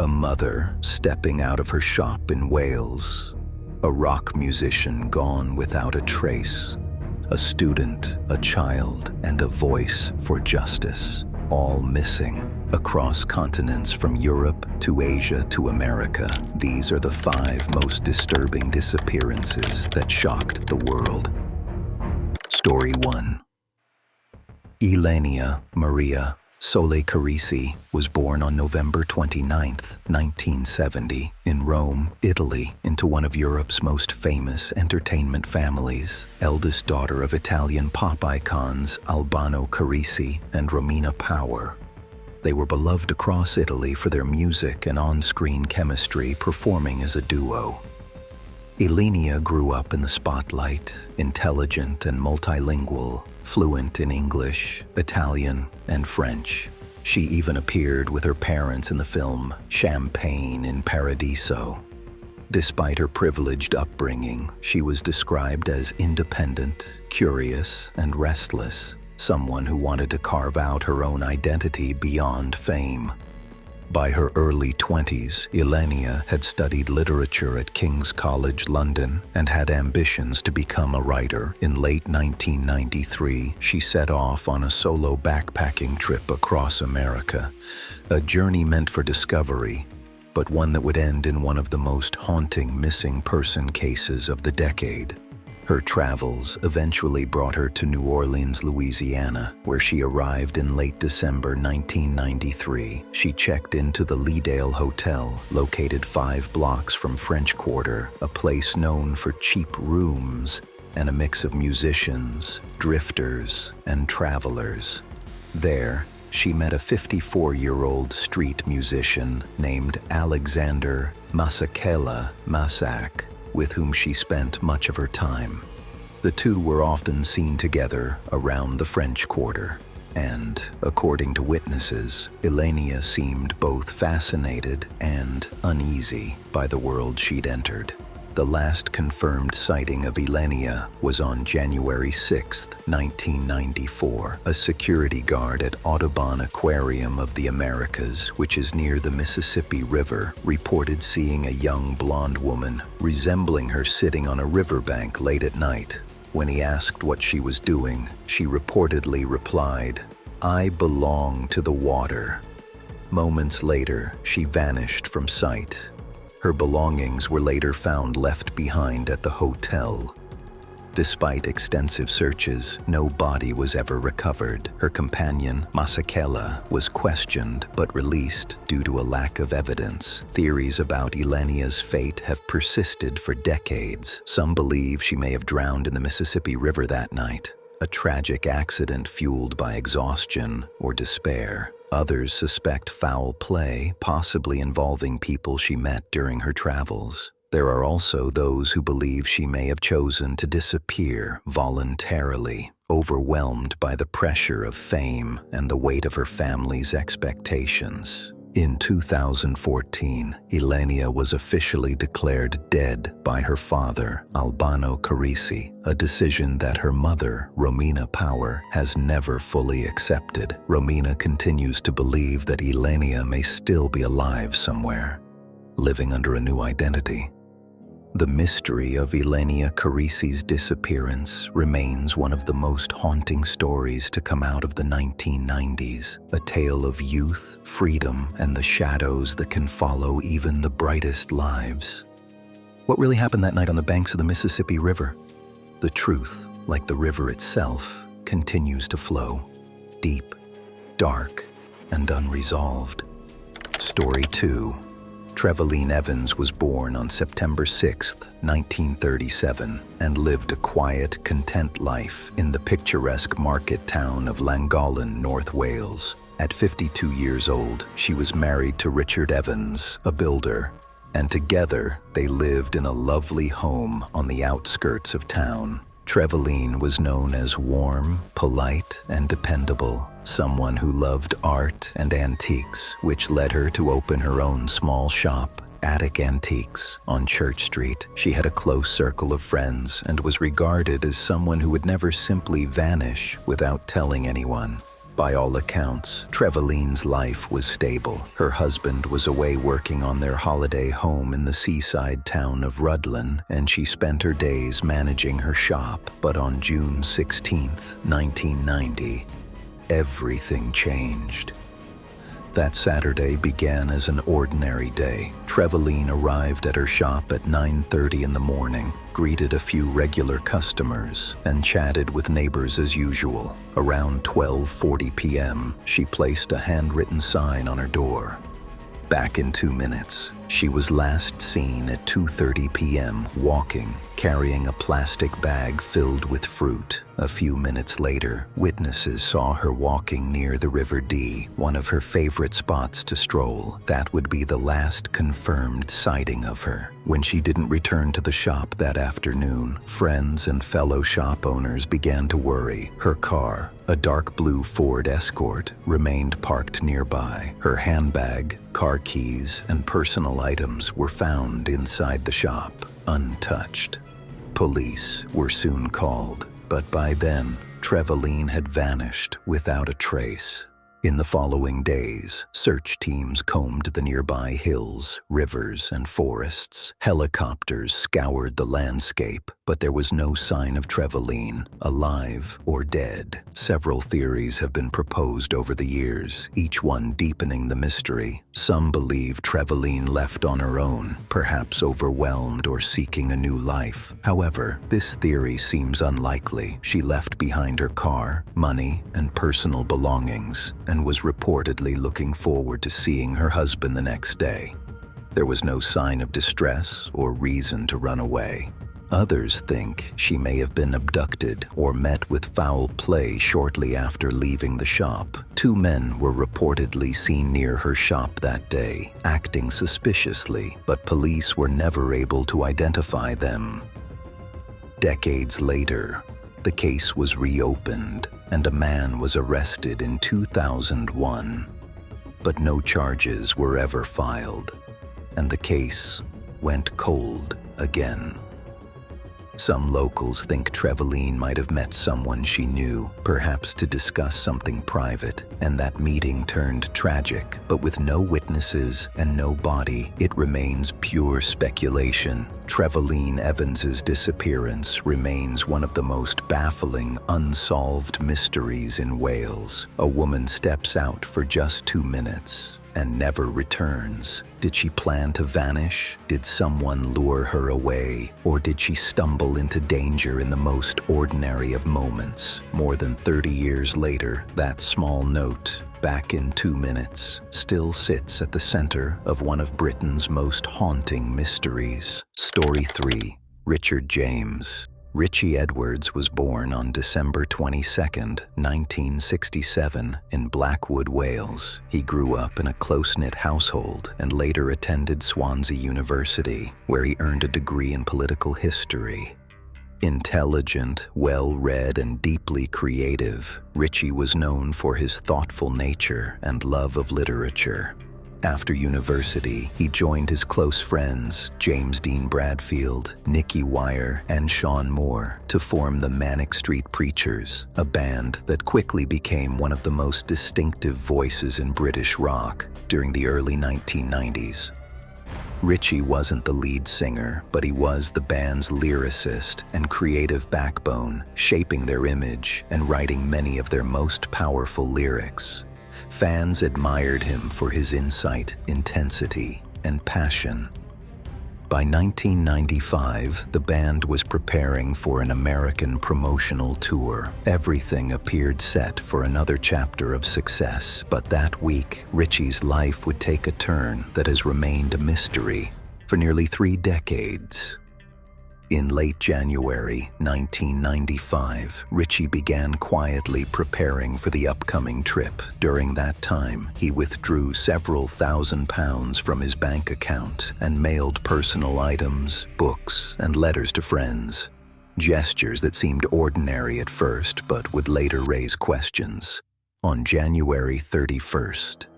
A mother stepping out of her shop in Wales. A rock musician gone without a trace. A student, a child, and a voice for justice, all missing across continents from Europe to Asia to America. These are the 5 most disturbing disappearances that shocked the world. Story 1. Ylenia Maria Carrisi was born on November 29, 1970, in Rome, Italy, into one of Europe's most famous entertainment families, eldest daughter of Italian pop icons Albano Carrisi and Romina Powers. They were beloved across Italy for their music and on-screen chemistry, performing as a duo. Ylenia grew up in the spotlight, intelligent and multilingual, fluent in English, Italian, and French. She even appeared with her parents in the film Champagne in Paradiso. Despite her privileged upbringing, she was described as independent, curious, and restless, someone who wanted to carve out her own identity beyond fame. By her early 20s, Ylenia had studied literature at King's College London and had ambitions to become a writer. In late 1993, she set off on a solo backpacking trip across America, a journey meant for discovery, but one that would end in one of the most haunting missing person cases of the decade. Her travels eventually brought her to New Orleans, Louisiana, where she arrived in late December 1993. She checked into the Leedale Hotel, located 5 blocks from French Quarter, a place known for cheap rooms and a mix of musicians, drifters, and travelers. There, she met a 54-year-old street musician named Alexander Masak, with whom she spent much of her time. The two were often seen together around the French Quarter, and, according to witnesses, Ylenia seemed both fascinated and uneasy by the world she'd entered. The last confirmed sighting of Ylenia was on January 6, 1994. A security guard at Audubon Aquarium of the Americas, which is near the Mississippi River, reported seeing a young blonde woman resembling her sitting on a riverbank late at night. When he asked what she was doing, she reportedly replied, "I belong to the water." Moments later, she vanished from sight. Her belongings were later found left behind at the hotel. Despite extensive searches, no body was ever recovered. Her companion, Masakela, was questioned but released due to a lack of evidence. Theories about Ylenia's fate have persisted for decades. Some believe she may have drowned in the Mississippi River that night, a tragic accident fueled by exhaustion or despair. Others suspect foul play, possibly involving people she met during her travels. There are also those who believe she may have chosen to disappear voluntarily, overwhelmed by the pressure of fame and the weight of her family's expectations. In 2014, Ylenia was officially declared dead by her father, Albano Carrisi, a decision that her mother, Romina Powers, has never fully accepted. Romina continues to believe that Ylenia may still be alive somewhere, living under a new identity. The mystery of Ylenia Carrisi's disappearance remains one of the most haunting stories to come out of the 1990s, a tale of youth, freedom, and the shadows that can follow even the brightest lives. What really happened that night on the banks of the Mississippi River? The truth, like the river itself, continues to flow, deep, dark, and unresolved. Story 2. Trevaline Evans was born on September 6, 1937, and lived a quiet, content life in the picturesque market town of Llangollen, North Wales. At 52 years old, she was married to Richey Edwards, a builder, and together they lived in a lovely home on the outskirts of town. Trevaline was known as warm, polite, and dependable, someone who loved art and antiques, which led her to open her own small shop, Attic Antiques, on Church Street. She had a close circle of friends and was regarded as someone who would never simply vanish without telling anyone. By all accounts, Trevaline's life was stable. Her husband was away working on their holiday home in the seaside town of Rudlin, and she spent her days managing her shop. But on June 16, 1990, everything changed. That Saturday began as an ordinary day. Trevaline arrived at her shop at 9:30 in the morning, greeted a few regular customers, and chatted with neighbors as usual. Around 12:40 p.m., she placed a handwritten sign on her door. Back in 2 minutes. She was last seen at 2:30 p.m. walking, carrying a plastic bag filled with fruit. A few minutes later, witnesses saw her walking near the River Dee, one of her favorite spots to stroll. That would be the last confirmed sighting of her. When she didn't return to the shop that afternoon, friends and fellow shop owners began to worry. Her car, a dark blue Ford Escort, remained parked nearby. Her handbag, car keys, and personal items were found inside the shop, untouched. Police were soon called, but by then, Trevaline had vanished without a trace. In the following days, search teams combed the nearby hills, rivers, and forests. Helicopters scoured the landscape, but there was no sign of Trevaline, alive or dead. Several theories have been proposed over the years, each one deepening the mystery. Some believe Trevaline left on her own, perhaps overwhelmed or seeking a new life. However, this theory seems unlikely. She left behind her car, money, and personal belongings, and was reportedly looking forward to seeing her husband the next day. There was no sign of distress or reason to run away. Others think she may have been abducted or met with foul play shortly after leaving the shop. 2 men were reportedly seen near her shop that day, acting suspiciously, but police were never able to identify them. Decades later, the case was reopened, and a man was arrested in 2001. But no charges were ever filed, and the case went cold again. Some locals think Trevaline might have met someone she knew, perhaps to discuss something private, and that meeting turned tragic. But with no witnesses and no body, it remains pure speculation. Trevaline Evans's disappearance remains one of the most baffling, unsolved mysteries in Wales. A woman steps out for just 2 minutes and never returns. Did she plan to vanish? Did someone lure her away? Or did she stumble into danger in the most ordinary of moments? More than 30 years later, that small note, back in 2 minutes, still sits at the center of one of Britain's most haunting mysteries. Story 3. Richard James. Richey Edwards was born on December 22, 1967, in Blackwood, Wales. He grew up in a close-knit household and later attended Swansea University, where he earned a degree in political history. Intelligent, well-read, and deeply creative, Richey was known for his thoughtful nature and love of literature. After university, he joined his close friends, James Dean Bradfield, Nicky Wire, and Sean Moore, to form the Manic Street Preachers, a band that quickly became one of the most distinctive voices in British rock during the early 1990s. Richey wasn't the lead singer, but he was the band's lyricist and creative backbone, shaping their image and writing many of their most powerful lyrics. Fans admired him for his insight, intensity, and passion. By 1995, the band was preparing for an American promotional tour. Everything appeared set for another chapter of success, but that week, Richey's life would take a turn that has remained a mystery for nearly 3 decades. In late January 1995, Richey began quietly preparing for the upcoming trip. During that time, he withdrew several £1,000s from his bank account and mailed personal items, books, and letters to friends. Gestures that seemed ordinary at first but would later raise questions. On January 31,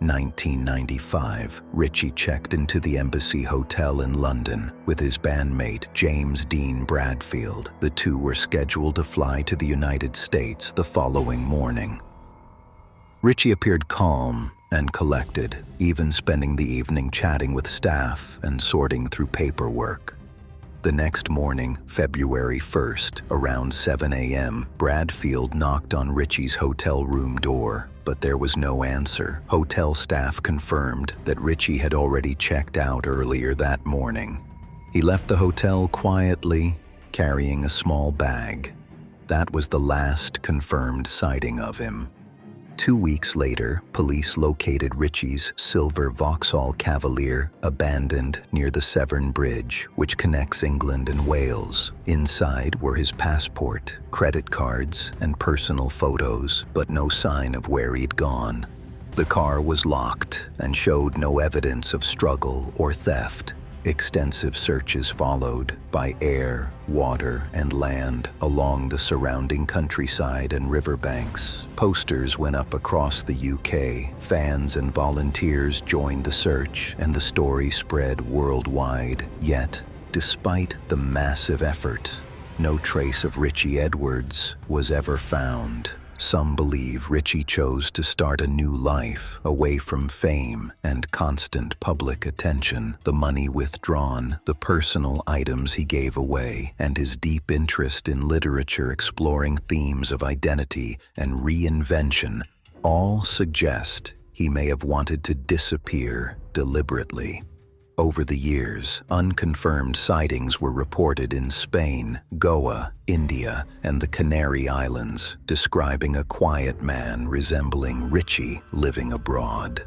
1995, Richey checked into the Embassy Hotel in London with his bandmate James Dean Bradfield. The two were scheduled to fly to the United States the following morning. Richey appeared calm and collected, even spending the evening chatting with staff and sorting through paperwork. The next morning, February 1st, around 7 a.m., Bradfield knocked on Richey's hotel room door, but there was no answer. Hotel staff confirmed that Richey had already checked out earlier that morning. He left the hotel quietly, carrying a small bag. That was the last confirmed sighting of him. 2 weeks later, police located Richey's silver Vauxhall Cavalier abandoned near the Severn Bridge, which connects England and Wales. Inside were his passport, credit cards, and personal photos, but no sign of where he'd gone. The car was locked and showed no evidence of struggle or theft. Extensive searches followed by air, water, and land along the surrounding countryside and riverbanks. Posters went up across the UK. Fans and volunteers joined the search, and the story spread worldwide. Yet, despite the massive effort, no trace of Richey Edwards was ever found. Some believe Richey chose to start a new life away from fame and constant public attention. The money withdrawn, the personal items he gave away, and his deep interest in literature exploring themes of identity and reinvention all suggest he may have wanted to disappear deliberately. Over the years, unconfirmed sightings were reported in Spain, Goa, India, and the Canary Islands, describing a quiet man resembling Richey living abroad.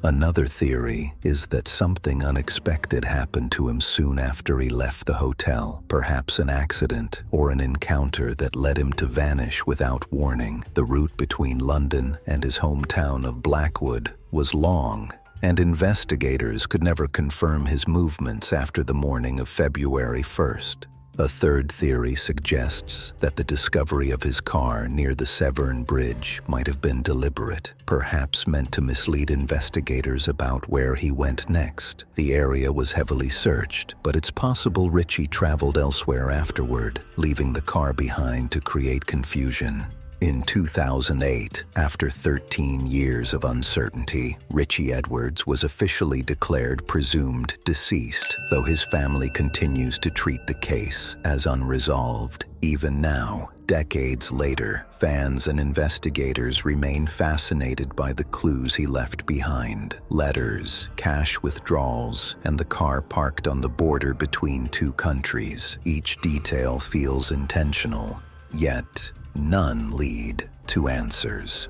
Another theory is that something unexpected happened to him soon after he left the hotel, perhaps an accident or an encounter that led him to vanish without warning. The route between London and his hometown of Blackwood was long, and investigators could never confirm his movements after the morning of February 1st. A third theory suggests that the discovery of his car near the Severn Bridge might have been deliberate, perhaps meant to mislead investigators about where he went next. The area was heavily searched, but it's possible Richey traveled elsewhere afterward, leaving the car behind to create confusion. In 2008, after 13 years of uncertainty, Richey Edwards was officially declared presumed deceased, though his family continues to treat the case as unresolved. Even now, decades later, fans and investigators remain fascinated by the clues he left behind. Letters, cash withdrawals, and the car parked on the border between two countries. Each detail feels intentional, yet none lead to answers.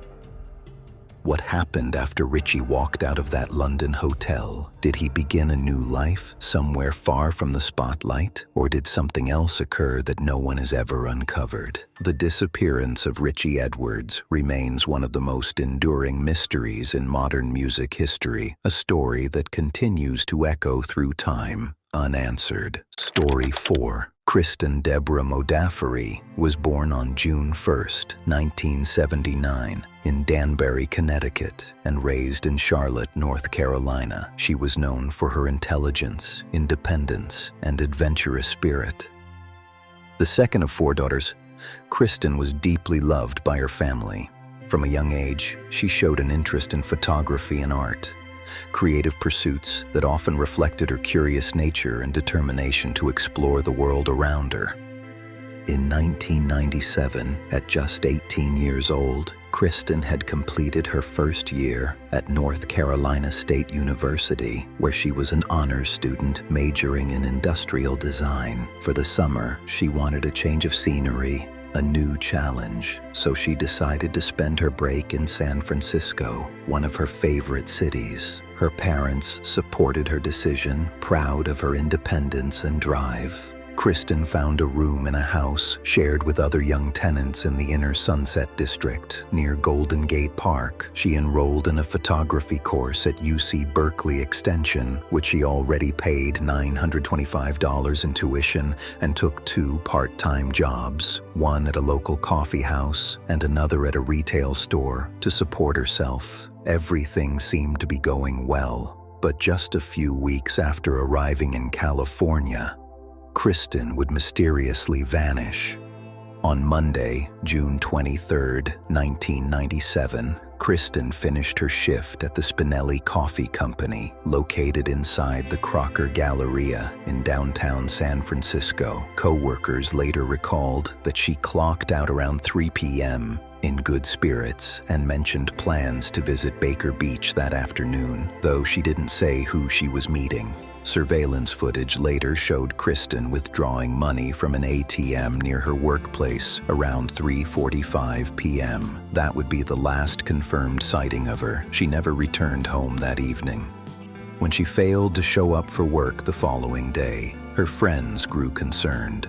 What happened after Richey walked out of that London hotel? Did he begin a new life somewhere far from the spotlight? Or did something else occur that no one has ever uncovered? The disappearance of Richey Edwards remains one of the most enduring mysteries in modern music history, a story that continues to echo through time, unanswered. Story 4. Kristen Deborah Modafferi was born on June 1, 1979, in Danbury, Connecticut, and raised in Charlotte, North Carolina. She was known for her intelligence, independence, and adventurous spirit. The second of 4 daughters, Kristen was deeply loved by her family. From a young age, she showed an interest in photography and art, creative pursuits that often reflected her curious nature and determination to explore the world around her. In 1997, at just 18 years old, Kristen had completed her first year at North Carolina State University, where she was an honors student majoring in industrial design. For the summer, she wanted a change of scenery, a new challenge, so she decided to spend her break in San Francisco, one of her favorite cities. Her parents supported her decision, proud of her independence and drive. Kristen found a room in a house shared with other young tenants in the inner Sunset District near Golden Gate Park. She enrolled in a photography course at UC Berkeley Extension, which she already paid $925 in tuition, and took 2 part-time jobs, one at a local coffee house and another at a retail store, to support herself. Everything seemed to be going well, but just a few weeks after arriving in California, Kristen would mysteriously vanish. On Monday, June 23, 1997, Kristen finished her shift at the Spinelli Coffee Company, located inside the Crocker Galleria in downtown San Francisco. Co-workers later recalled that she clocked out around 3 p.m. in good spirits and mentioned plans to visit Baker Beach that afternoon, though she didn't say who she was meeting. Surveillance footage later showed Kristen withdrawing money from an ATM near her workplace around 3:45 p.m. That would be the last confirmed sighting of her. She never returned home that evening. When she failed to show up for work the following day, her friends grew concerned.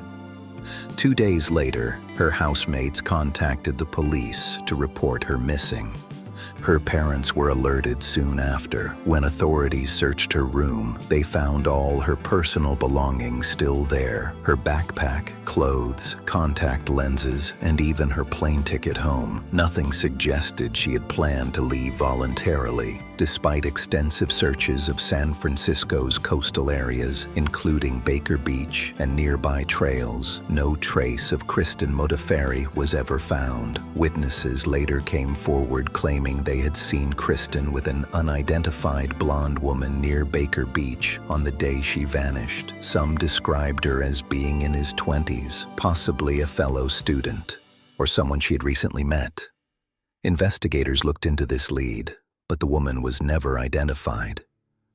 2 days later, her housemates contacted the police to report her missing. Her parents were alerted soon after. When authorities searched her room, they found all her personal belongings still there: her backpack, clothes, contact lenses, and even her plane ticket home. Nothing suggested she had planned to leave voluntarily. Despite extensive searches of San Francisco's coastal areas, including Baker Beach and nearby trails, no trace of Kristen Modafferi was ever found. Witnesses later came forward claiming they had seen Kristen with an unidentified blonde woman near Baker Beach on the day she vanished. Some described her as being in his 20s, possibly a fellow student, or someone she had recently met. Investigators looked into this lead, but the woman was never identified.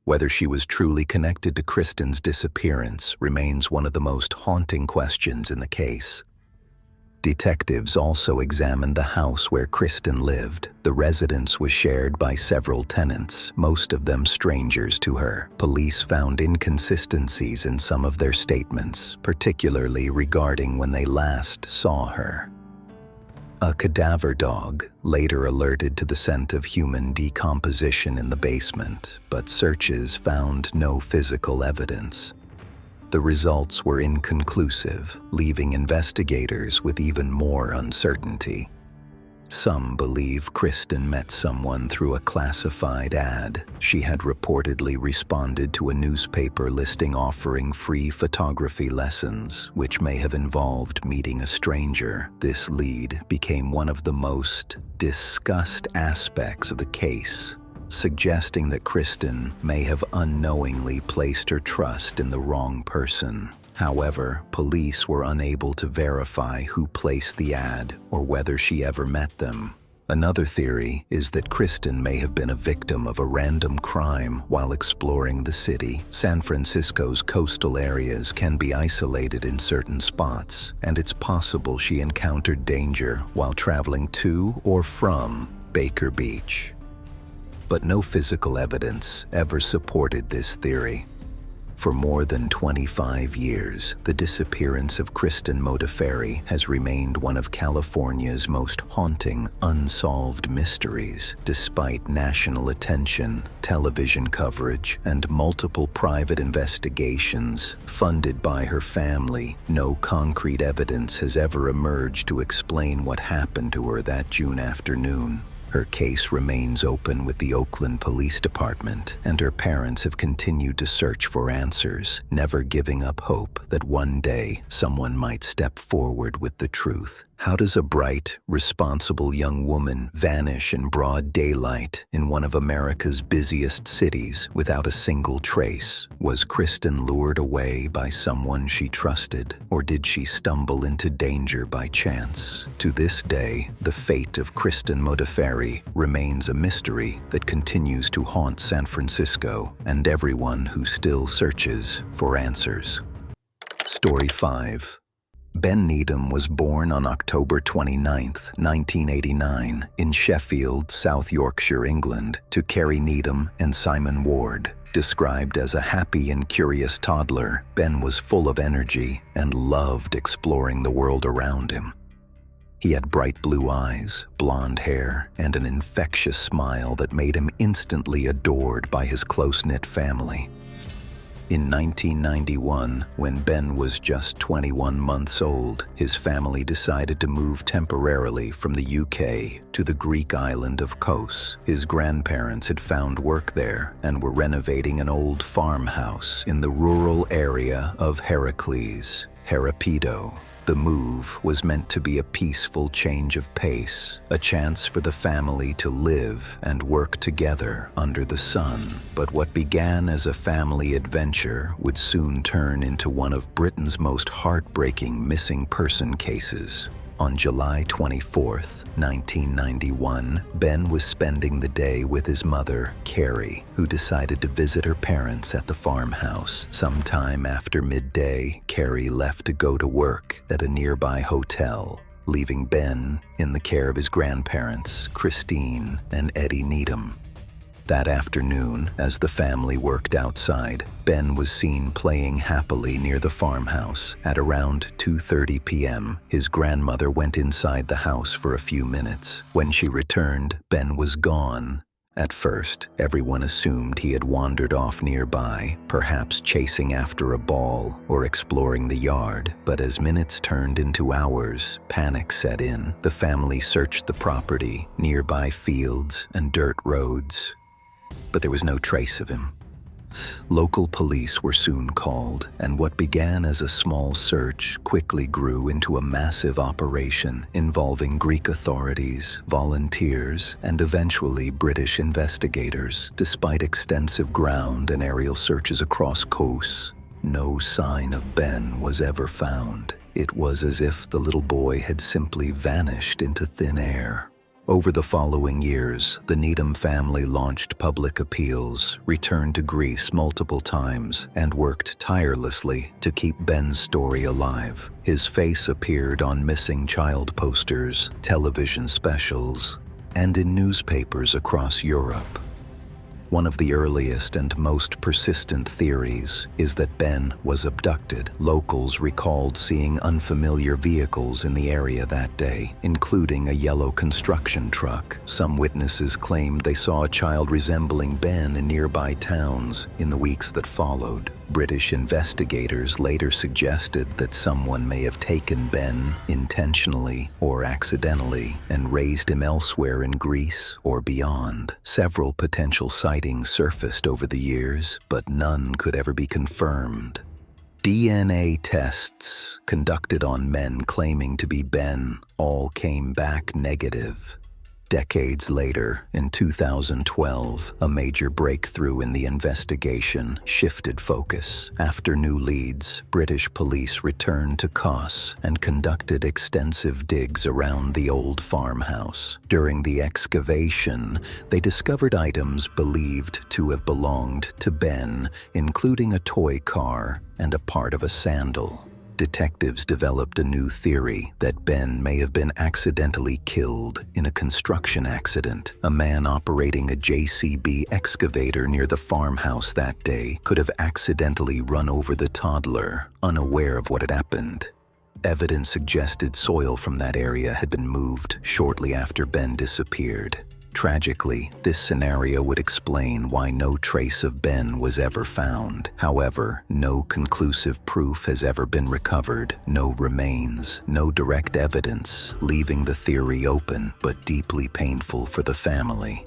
Whether she was truly connected to Kristen's disappearance remains one of the most haunting questions in the case. Detectives also examined the house where Kristen lived. The residence was shared by several tenants, most of them strangers to her. Police found inconsistencies in some of their statements, particularly regarding when they last saw her. A cadaver dog later alerted to the scent of human decomposition in the basement, but searches found no physical evidence. The results were inconclusive, leaving investigators with even more uncertainty. Some believe Kristen met someone through a classified ad. She had reportedly responded to a newspaper listing offering free photography lessons, which may have involved meeting a stranger. This lead became one of the most discussed aspects of the case, suggesting that Kristen may have unknowingly placed her trust in the wrong person. However, police were unable to verify who placed the ad or whether she ever met them. Another theory is that Kristen may have been a victim of a random crime while exploring the city. San Francisco's coastal areas can be isolated in certain spots, and it's possible she encountered danger while traveling to or from Baker Beach. But no physical evidence ever supported this theory. For more than 25 years, the disappearance of Kristen Modafferi has remained one of California's most haunting unsolved mysteries. Despite national attention, television coverage, and multiple private investigations funded by her family, no concrete evidence has ever emerged to explain what happened to her that June afternoon. Her case remains open with the Oakland Police Department, and her parents have continued to search for answers, never giving up hope that one day someone might step forward with the truth. How does a bright, responsible young woman vanish in broad daylight in one of America's busiest cities without a single trace? Was Kristen lured away by someone she trusted, or did she stumble into danger by chance? To this day, the fate of Kristen Modafferi remains a mystery that continues to haunt San Francisco and everyone who still searches for answers. Story 5. Ben Needham was born on October 29, 1989, in Sheffield, South Yorkshire, England, to Carrie Needham and Simon Ward. Described as a happy and curious toddler, Ben was full of energy and loved exploring the world around him. He had bright blue eyes, blonde hair, and an infectious smile that made him instantly adored by his close-knit family. In 1991, when Ben was just 21 months old, his family decided to move temporarily from the UK to the Greek island of Kos. His grandparents had found work there and were renovating an old farmhouse in the rural area of Heracles, Herapido. The move was meant to be a peaceful change of pace, a chance for the family to live and work together under the sun. But what began as a family adventure would soon turn into one of Britain's most heartbreaking missing person cases. On July 24, 1991, Ben was spending the day with his mother, Carrie, who decided to visit her parents at the farmhouse. Sometime after midday, Carrie left to go to work at a nearby hotel, leaving Ben in the care of his grandparents, Christine and Eddie Needham. That afternoon, as the family worked outside, Ben was seen playing happily near the farmhouse. At around 2:30 p.m., his grandmother went inside the house for a few minutes. When she returned, Ben was gone. At first, everyone assumed he had wandered off nearby, perhaps chasing after a ball or exploring the yard. But as minutes turned into hours, panic set in. The family searched the property, nearby fields and dirt roads, but there was no trace of him. Local police were soon called, and what began as a small search quickly grew into a massive operation involving Greek authorities, volunteers, and eventually British investigators. Despite extensive ground and aerial searches across Kos, no sign of Ben was ever found. It was as if the little boy had simply vanished into thin air. Over the following years, the Needham family launched public appeals, returned to Greece multiple times, and worked tirelessly to keep Ben's story alive. His face appeared on missing child posters, television specials, and in newspapers across Europe. One of the earliest and most persistent theories is that Ben was abducted. Locals recalled seeing unfamiliar vehicles in the area that day, including a yellow construction truck. Some witnesses claimed they saw a child resembling Ben in nearby towns in the weeks that followed. British investigators later suggested that someone may have taken Ben intentionally or accidentally and raised him elsewhere in Greece or beyond. Several potential sightings surfaced over the years, but none could ever be confirmed. DNA tests conducted on men claiming to be Ben all came back negative. Decades later, in 2012, a major breakthrough in the investigation shifted focus. After new leads, British police returned to Kos and conducted extensive digs around the old farmhouse. During the excavation, they discovered items believed to have belonged to Ben, including a toy car and a part of a sandal. Detectives developed a new theory that Ben may have been accidentally killed in a construction accident. A man operating a JCB excavator near the farmhouse that day could have accidentally run over the toddler, unaware of what had happened. Evidence suggested soil from that area had been moved shortly after Ben disappeared. Tragically, this scenario would explain why no trace of Ben was ever found. However, no conclusive proof has ever been recovered, no remains, no direct evidence, leaving the theory open but deeply painful for the family.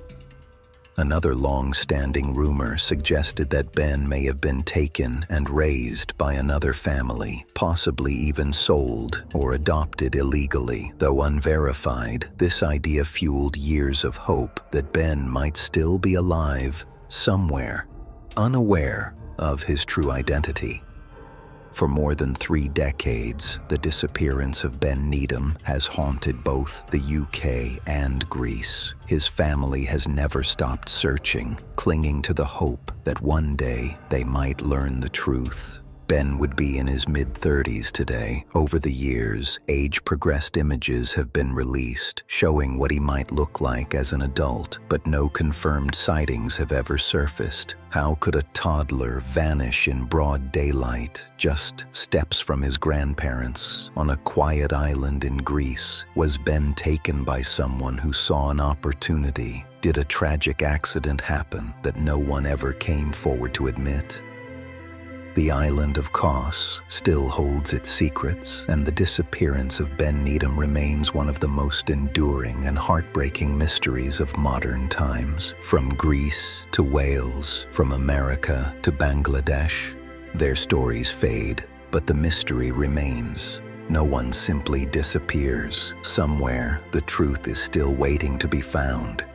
Another long-standing rumor suggested that Ben may have been taken and raised by another family, possibly even sold or adopted illegally. Though unverified, this idea fueled years of hope that Ben might still be alive somewhere, unaware of his true identity. For more than 3 decades, the disappearance of Ben Needham has haunted both the UK and Greece. His family has never stopped searching, clinging to the hope that one day they might learn the truth. Ben would be in his mid-30s today. Over the years, age-progressed images have been released, showing what he might look like as an adult, but no confirmed sightings have ever surfaced. How could a toddler vanish in broad daylight, just steps from his grandparents, on a quiet island in Greece? Was Ben taken by someone who saw an opportunity? Did a tragic accident happen that no one ever came forward to admit? The island of Kos still holds its secrets, and the disappearance of Ben Needham remains one of the most enduring and heartbreaking mysteries of modern times. From Greece to Wales, from America to Bangladesh, their stories fade, but the mystery remains. No one simply disappears. Somewhere, the truth is still waiting to be found.